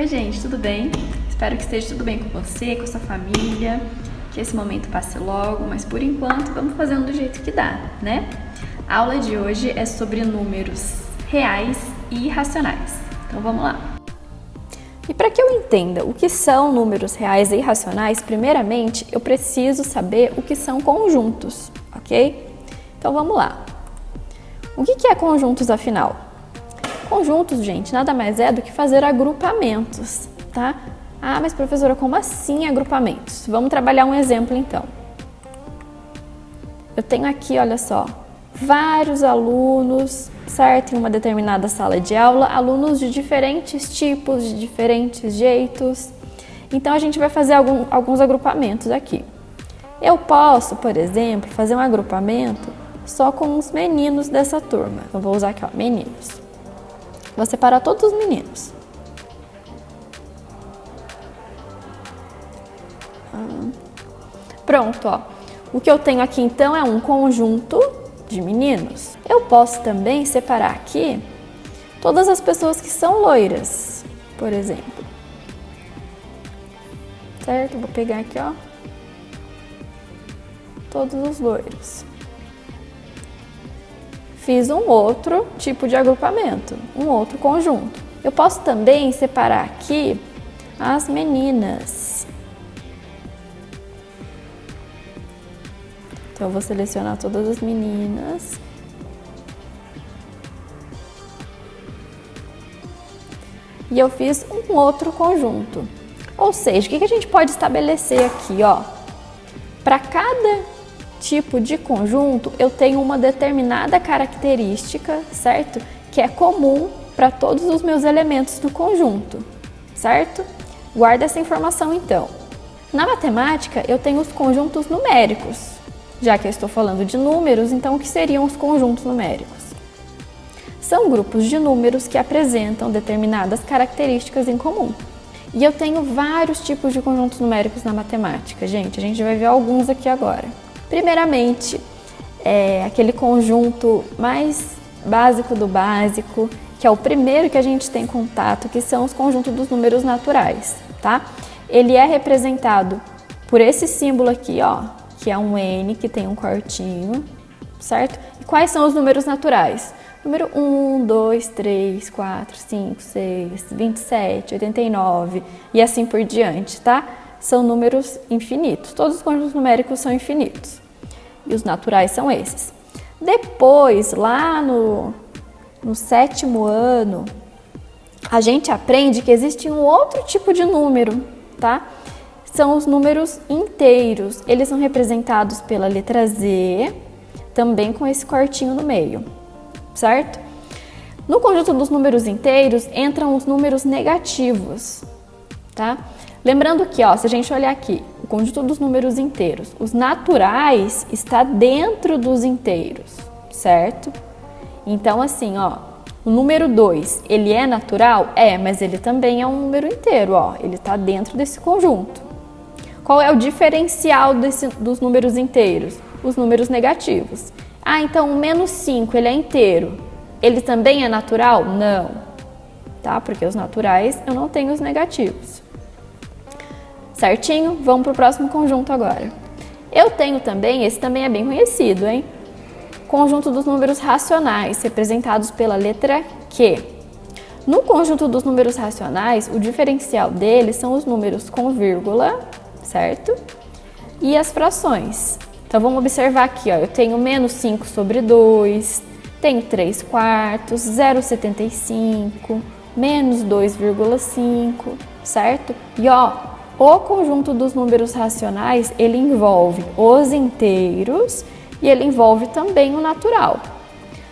Oi gente, tudo bem? Espero que esteja tudo bem com você, com a sua família, que esse momento passe logo, mas por enquanto vamos fazendo do jeito que dá, né? A aula de hoje é sobre números reais e irracionais, então vamos lá. E para que eu entenda o que são números reais e irracionais, primeiramente eu preciso saber o que são conjuntos, ok? Então vamos lá. O que é conjuntos afinal? Conjuntos, gente, nada mais é do que fazer agrupamentos, tá? Ah, mas professora, como assim agrupamentos? Vamos trabalhar um exemplo então. Eu tenho aqui, olha só, vários alunos, certo? Em uma determinada sala de aula, alunos de diferentes tipos, de diferentes jeitos. Então a gente vai fazer alguns agrupamentos aqui. Eu posso, por exemplo, fazer um agrupamento só com os meninos dessa turma. Eu vou usar aqui, ó, meninos. Vou separar todos os meninos. Pronto, ó. O que eu tenho aqui então é um conjunto de meninos. Eu posso também separar aqui todas as pessoas que são loiras, por exemplo. Certo? Vou pegar aqui, ó. Todos os loiros. Fiz um outro tipo de agrupamento, um outro conjunto. Eu posso também separar aqui as meninas. Então, eu vou selecionar todas as meninas. E eu fiz um outro conjunto. Ou seja, o que a gente pode estabelecer aqui, ó? Para cada tipo de conjunto, eu tenho uma determinada característica, certo? Que é comum para todos os meus elementos do conjunto, certo? Guarda essa informação então. Na matemática, eu tenho os conjuntos numéricos. Já que eu estou falando de números, então o que seriam os conjuntos numéricos? São grupos de números que apresentam determinadas características em comum. E eu tenho vários tipos de conjuntos numéricos na matemática, gente. A gente vai ver alguns aqui agora. Primeiramente, aquele conjunto mais básico do básico, que é o primeiro que a gente tem contato, que são os conjuntos dos números naturais, tá? Ele é representado por esse símbolo aqui, ó, que é um N, que tem um cortinho, certo? E quais são os números naturais? Número 1, 2, 3, 4, 5, 6, 27, 89 e assim por diante, tá? São números infinitos. Todos os conjuntos numéricos são infinitos. E os naturais são esses. Depois, lá no 7º ano, a gente aprende que existe um outro tipo de número, tá? São os números inteiros. Eles são representados pela letra Z, também com esse cortinho no meio, certo? No conjunto dos números inteiros, entram os números negativos, tá? Lembrando que, ó, se a gente olhar aqui, o conjunto dos números inteiros, os naturais está dentro dos inteiros, certo? Então, assim, ó, o número 2, ele é natural? É, mas ele também é um número inteiro, ó, ele está dentro desse conjunto. Qual é o diferencial dos números inteiros? Os números negativos. Ah, então o menos 5, ele é inteiro. Ele também é natural? Não, tá? Porque os naturais eu não tenho os negativos. Certinho? Vamos para o próximo conjunto agora. Eu tenho também, esse também é bem conhecido, hein? Conjunto dos números racionais, representados pela letra Q. No conjunto dos números racionais, o diferencial deles são os números com vírgula, certo? E as frações. Então, vamos observar aqui, ó, eu tenho menos 5 sobre 2, tenho 3 quartos, 0,75, menos 2,5, certo? E, ó, o conjunto dos números racionais, ele envolve os inteiros e ele envolve também o natural.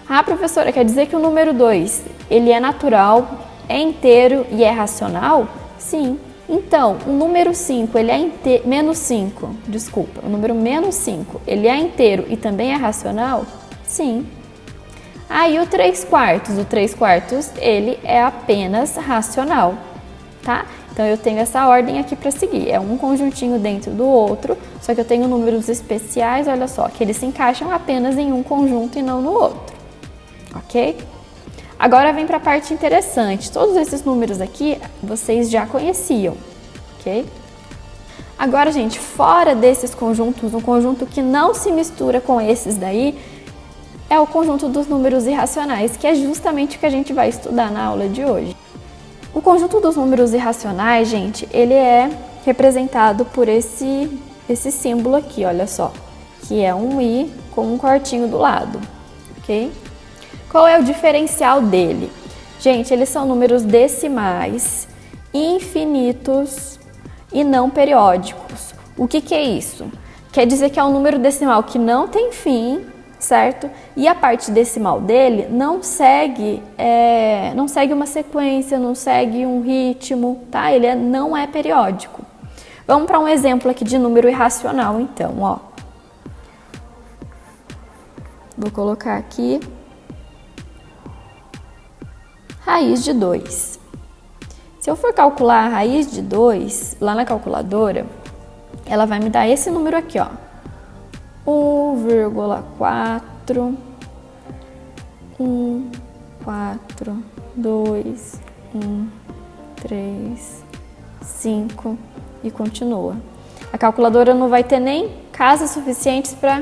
Ah, professora, quer dizer que o número 2, ele é natural, é inteiro e é racional? Sim. Então, o número 5, ele é menos 5, desculpa, o número menos 5, ele é inteiro e também é racional? Sim. Ah, e o 3 quartos? O 3 quartos, ele é apenas racional, tá? Então, eu tenho essa ordem aqui para seguir. É um conjuntinho dentro do outro, só que eu tenho números especiais, olha só, que eles se encaixam apenas em um conjunto e não no outro, ok? Agora vem para a parte interessante. Todos esses números aqui vocês já conheciam, ok? Agora, gente, fora desses conjuntos, um conjunto que não se mistura com esses daí é o conjunto dos números irracionais, que é justamente o que a gente vai estudar na aula de hoje. O conjunto dos números irracionais, gente, ele é representado por esse símbolo aqui, olha só, que é um i com um cortinho do lado, ok? Qual é o diferencial dele? Gente, eles são números decimais, infinitos e não periódicos. O que é isso? Quer dizer que é um número decimal que não tem fim, certo? E a parte decimal dele não segue uma sequência, não segue um ritmo, tá? Ele não é periódico. Vamos para um exemplo aqui de número irracional, então, ó. Vou colocar aqui raiz de 2. Se eu for calcular a raiz de 2 lá na calculadora, ela vai me dar esse número aqui, ó. 1,4, 1, 4, 2, 1, 3, 5 e continua. A calculadora não vai ter nem casas suficientes para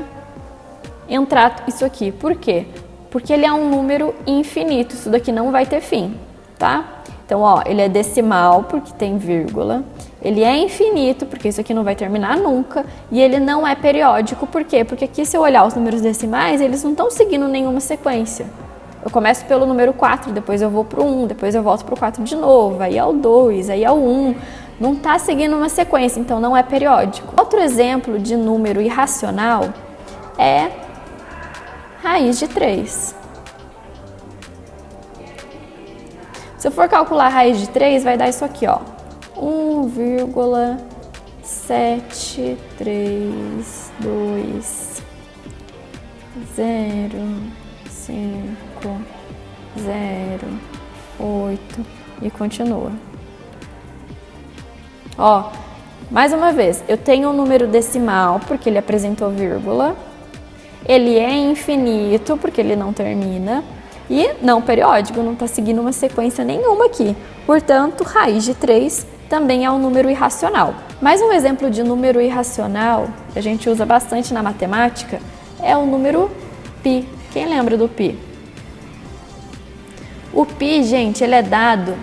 entrar isso aqui. Por quê? Porque ele é um número infinito, isso daqui não vai ter fim, tá? Então, ó, ele é decimal porque tem vírgula, ele é infinito porque isso aqui não vai terminar nunca e ele não é periódico, por quê? Porque aqui se eu olhar os números decimais, eles não estão seguindo nenhuma sequência. Eu começo pelo número 4, depois eu vou pro 1, depois eu volto pro 4 de novo, aí é o 2, aí é o 1, não está seguindo uma sequência, então não é periódico. Outro exemplo de número irracional é raiz de 3. Se eu for calcular a raiz de 3, vai dar isso aqui, ó. 1,732 0, 5, 0, 8 e continua. Ó, mais uma vez, eu tenho um número decimal porque ele apresentou vírgula, ele é infinito porque ele não termina e não periódico, não está seguindo uma sequência nenhuma aqui. Portanto, raiz de 3 também é um número irracional. Mais um exemplo de número irracional que a gente usa bastante na matemática é o número π. Quem lembra do π? O π, gente, ele é dado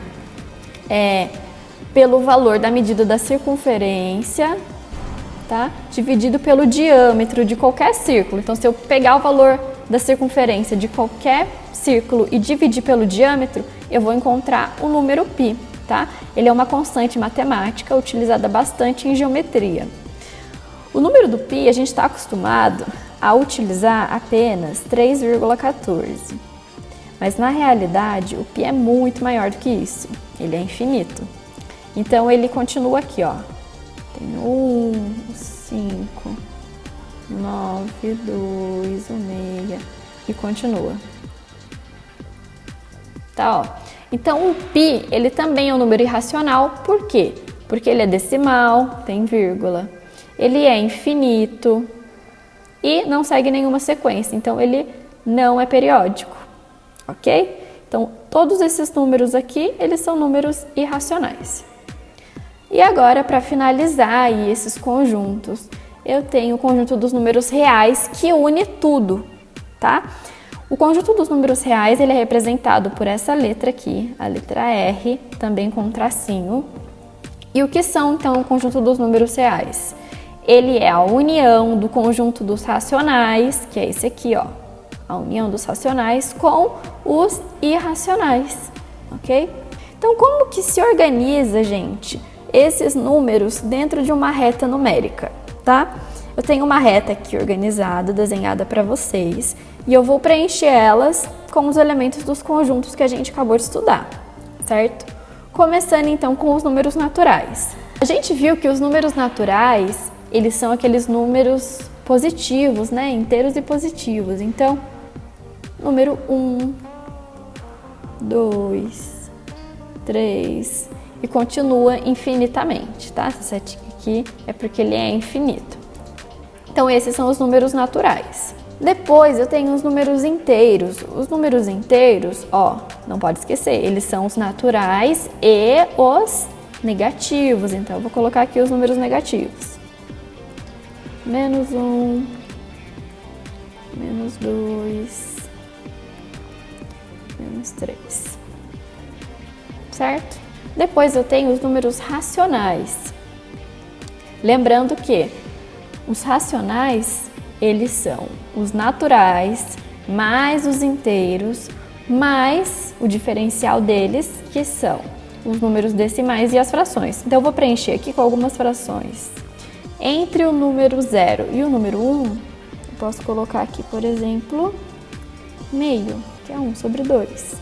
pelo valor da medida da circunferência, tá? Dividido pelo diâmetro de qualquer círculo. Então, se eu pegar o valor da circunferência de qualquer círculo e dividir pelo diâmetro, eu vou encontrar o número π, tá? Ele é uma constante matemática utilizada bastante em geometria. O número do π, a gente está acostumado a utilizar apenas 3,14. Mas na realidade, o π é muito maior do que isso. Ele é infinito. Então, ele continua aqui, ó. Tem 1, 5, 9, 2, 1, 6 e continua. Tá, ó. Então, o π, ele também é um número irracional. Por quê? Porque ele é decimal, tem vírgula. Ele é infinito e não segue nenhuma sequência. Então, ele não é periódico, ok? Então, todos esses números aqui, eles são números irracionais. E agora, para finalizar aí esses conjuntos, eu tenho o conjunto dos números reais que une tudo, tá? O conjunto dos números reais, ele é representado por essa letra aqui, a letra R, também com um tracinho. E o que são, então, o conjunto dos números reais? Ele é a união do conjunto dos racionais, que é esse aqui, ó. A união dos racionais com os irracionais, ok? Então, como que se organiza, gente, esses números dentro de uma reta numérica, tá? Eu tenho uma reta aqui organizada, desenhada para vocês, e eu vou preencher elas com os elementos dos conjuntos que a gente acabou de estudar, certo? Começando então com os números naturais. A gente viu que os números naturais, eles são aqueles números positivos, né? Inteiros e positivos. Então, número 1, 2, 3 e continua infinitamente, tá? Essa setinha aqui é porque ele é infinito. Então, esses são os números naturais. Depois eu tenho os números inteiros. Os números inteiros, ó, não pode esquecer, eles são os naturais e os negativos. Então eu vou colocar aqui os números negativos. Menos 1, menos 2, menos 3. Certo? Depois eu tenho os números racionais. Lembrando que os racionais, eles são os naturais, mais os inteiros, mais o diferencial deles, que são os números decimais e as frações. Então, eu vou preencher aqui com algumas frações. Entre o número 0 e o número 1, eu posso colocar aqui, por exemplo, meio, que é 1 sobre 2.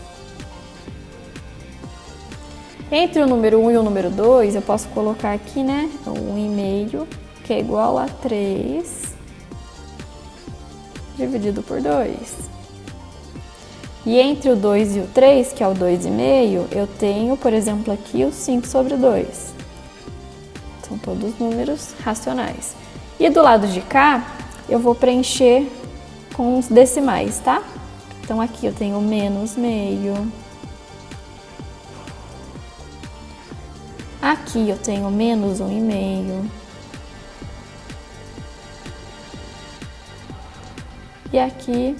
Entre o número 1 e o número 2, eu posso colocar aqui, né, 1,5, que é igual a 3 dividido por 2. E entre o 2 e o 3, que é o 2,5, eu tenho, por exemplo, aqui o 5 sobre 2. São todos números racionais. E do lado de cá, eu vou preencher com os decimais, tá? Então, aqui eu tenho menos meio. Aqui eu tenho menos 1,5. E aqui,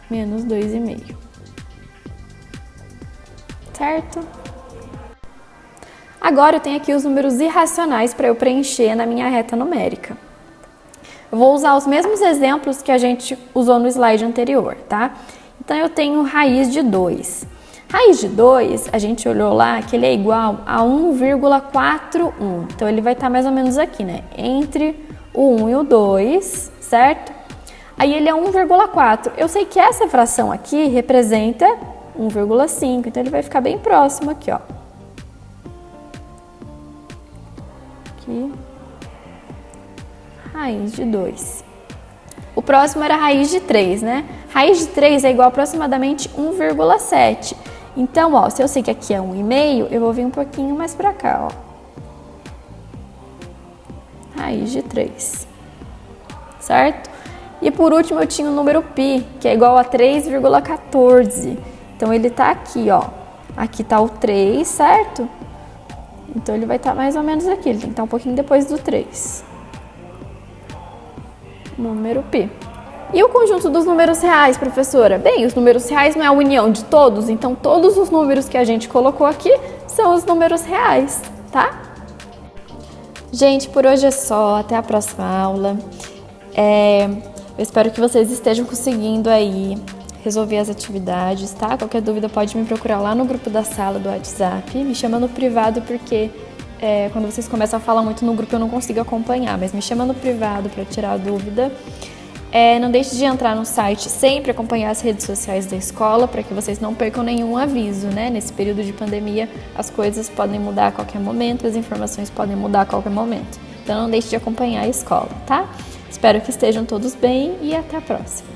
menos 2,5. Certo? Agora eu tenho aqui os números irracionais para eu preencher na minha reta numérica. Eu vou usar os mesmos exemplos que a gente usou no slide anterior, tá? Então eu tenho raiz de 2. Raiz de 2, a gente olhou lá que ele é igual a 1,41. Então ele vai estar mais ou menos aqui, né? Entre o 1 e o 2, certo? Aí ele é 1,4. Eu sei que essa fração aqui representa 1,5, então ele vai ficar bem próximo aqui, ó. Aqui. Raiz de 2. O próximo era raiz de 3, né? Raiz de 3 é igual a aproximadamente 1,7. Então, ó, se eu sei que aqui é 1,5, eu vou vir um pouquinho mais pra cá, ó. Raiz de 3. Certo? E por último eu tinha o número π, que é igual a 3,14. Então ele tá aqui, ó. Aqui tá o 3, certo? Então ele vai estar mais ou menos aqui, ele tem que estar um pouquinho depois do 3. Número π. E o conjunto dos números reais, professora? Bem, os números reais não é a união de todos, então todos os números que a gente colocou aqui são os números reais, tá? Gente, por hoje é só, até a próxima aula. Eu espero que vocês estejam conseguindo aí resolver as atividades, tá? Qualquer dúvida pode me procurar lá no grupo da sala do WhatsApp, me chama no privado porque quando vocês começam a falar muito no grupo eu não consigo acompanhar, mas me chama no privado para tirar a dúvida. Não deixe de entrar no site, sempre acompanhar as redes sociais da escola para que vocês não percam nenhum aviso, né? Nesse período de pandemia as coisas podem mudar a qualquer momento, as informações podem mudar a qualquer momento. Então não deixe de acompanhar a escola, tá? Espero que estejam todos bem e até a próxima.